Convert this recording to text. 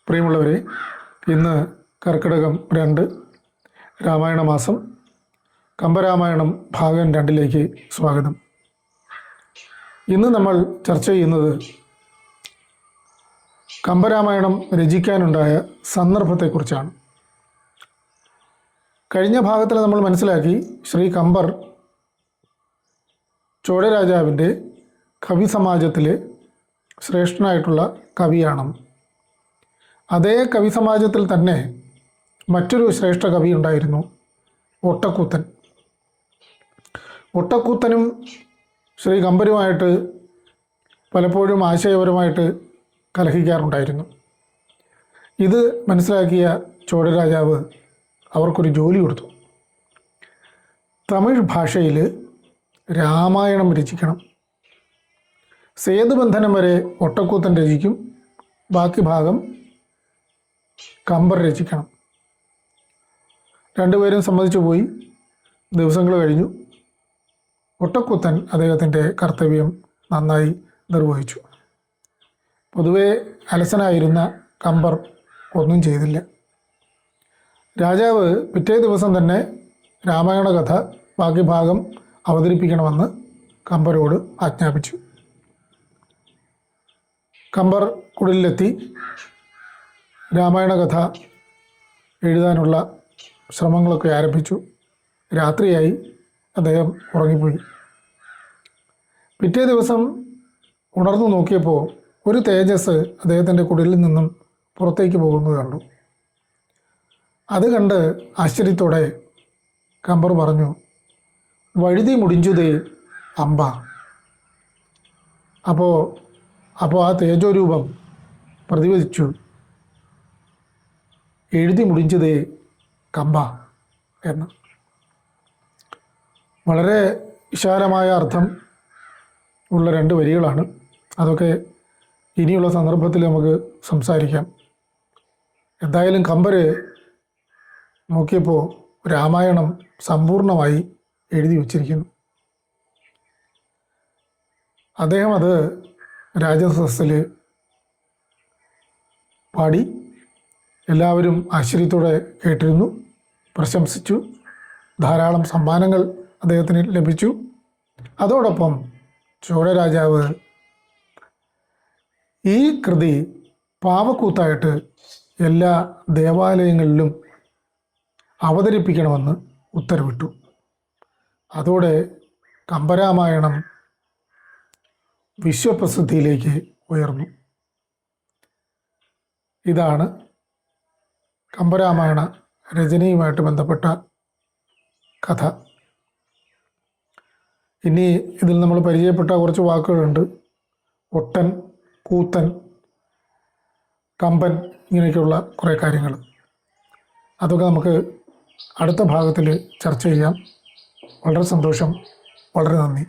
പ്രിയമുള്ളവരെ, ഇന്ന് കർക്കിടകം 2 രാമായണ മാസം കമ്പരാമായണം ഭാഗം 2 സ്വാഗതം. ഇന്ന് നമ്മൾ ചർച്ച ചെയ്യുന്നത് കമ്പരാമായണം രചിക്കാനുണ്ടായ സന്ദർഭത്തെക്കുറിച്ചാണ്. കഴിഞ്ഞ ഭാഗത്തിൽ നമ്മൾ മനസ്സിലാക്കി ശ്രീ കമ്പർ ചോഴരാജാവിൻ്റെ കവി സമാജത്തിലെ ശ്രേഷ്ഠനായിട്ടുള്ള കവിയാണെന്ന്. അതേ കവി സമാജത്തിൽ തന്നെ മറ്റൊരു ശ്രേഷ്ഠ കവി ഉണ്ടായിരുന്നു, ഒട്ടക്കൂത്തൻ. ഒട്ടക്കൂത്തനും ശ്രീ കമ്പരുമായിട്ട് പലപ്പോഴും ആശയപരമായിട്ട് കലഹിക്കാറുണ്ടായിരുന്നു. ഇത് മനസ്സിലാക്കിയ ചോഴരാജാവ് അവർക്കൊരു ജോലി കൊടുത്തു. തമിഴ് ഭാഷയിൽ രാമായണം രചിക്കണം. സേതുബന്ധനം വരെ ഒട്ടക്കൂത്തൻ രചിക്കും, ബാക്കി ഭാഗം കമ്പർ രചിക്കണം. രണ്ടുപേരും സമ്മതിച്ചു പോയി. ദിവസങ്ങൾ കഴിഞ്ഞു. ഒട്ടക്കൂത്തൻ അദ്ദേഹത്തിൻ്റെ കർത്തവ്യം നന്നായി നിർവഹിച്ചു. പൊതുവെ അലസനായിരുന്ന കമ്പർ ഒന്നും ചെയ്തില്ല. രാജാവ് പിറ്റേ ദിവസം തന്നെ രാമായണ കഥ ബാക്കി ഭാഗം അവതരിപ്പിക്കണമെന്ന് കമ്പരോട് ആജ്ഞാപിച്ചു. കമ്പർ കുടിലെത്തി രാമായണ കഥ എഴുതാനുള്ള ശ്രമങ്ങളൊക്കെ ആരംഭിച്ചു. രാത്രിയായി, അദ്ദേഹം ഉറങ്ങിപ്പോയി. പിറ്റേ ദിവസം ഉണർന്നു നോക്കിയപ്പോൾ ഒരു തേജസ് അദ്ദേഹത്തിൻ്റെ കുടിലിൽ നിന്നും പുറത്തേക്ക് പോകുന്നത് കണ്ടു. അത് കണ്ട് ആശ്ചര്യത്തോടെ കമ്പർ പറഞ്ഞു, വഴുതി മുടിഞ്ചുതേ അമ്പ. അപ്പോൾ ആ തേജോരൂപം പ്രതിവദിച്ചു, എഴുതി മുടിഞ്ചതേ കമ്പ എന്ന്. വളരെ വിശാലമായ അർത്ഥം ഉള്ള 2 വരികളാണ്. അതൊക്കെ ഇനിയുള്ള സന്ദർഭത്തിൽ നമുക്ക് സംസാരിക്കാം. എന്തായാലും കമ്പർ നോക്കിയപ്പോൾ രാമായണം സമ്പൂർണമായി എഴുതി വച്ചിരിക്കുന്നു. അദ്ദേഹം അത് രാജസദസ്സിൽ പാടി. എല്ലാവരും ആശ്ചര്യത്തോടെ കേട്ടിരുന്നു, പ്രശംസിച്ചു. ധാരാളം സമ്മാനങ്ങൾ അദ്ദേഹത്തിന് ലഭിച്ചു. അതോടൊപ്പം ചോഴരാജാവ് ഈ കൃതി പാവക്കൂത്തായിട്ട് എല്ലാ ദേവാലയങ്ങളിലും അവതരിപ്പിക്കണമെന്ന് ഉത്തരവിട്ടു. അതോടെ കമ്പരാമായണം വിശ്വപ്രസിദ്ധിയിലേക്ക് ഉയർന്നു. ഇതാണ് കമ്പരാമായണ രചനയുമായിട്ട് ബന്ധപ്പെട്ട കഥ. ഇനി ഇതിൽ നമ്മൾ പരിചയപ്പെട്ട കുറച്ച് വാക്കുകളുണ്ട്. ഒട്ടൻ, കൂത്തൻ, കമ്പൻ, ഇങ്ങനെയൊക്കെയുള്ള കുറേ കാര്യങ്ങൾ. അതൊക്കെ നമുക്ക് അടുത്ത ഭാഗത്തിൽ ചർച്ച ചെയ്യാം. വളരെ സന്തോഷം. വളരെ നന്ദി.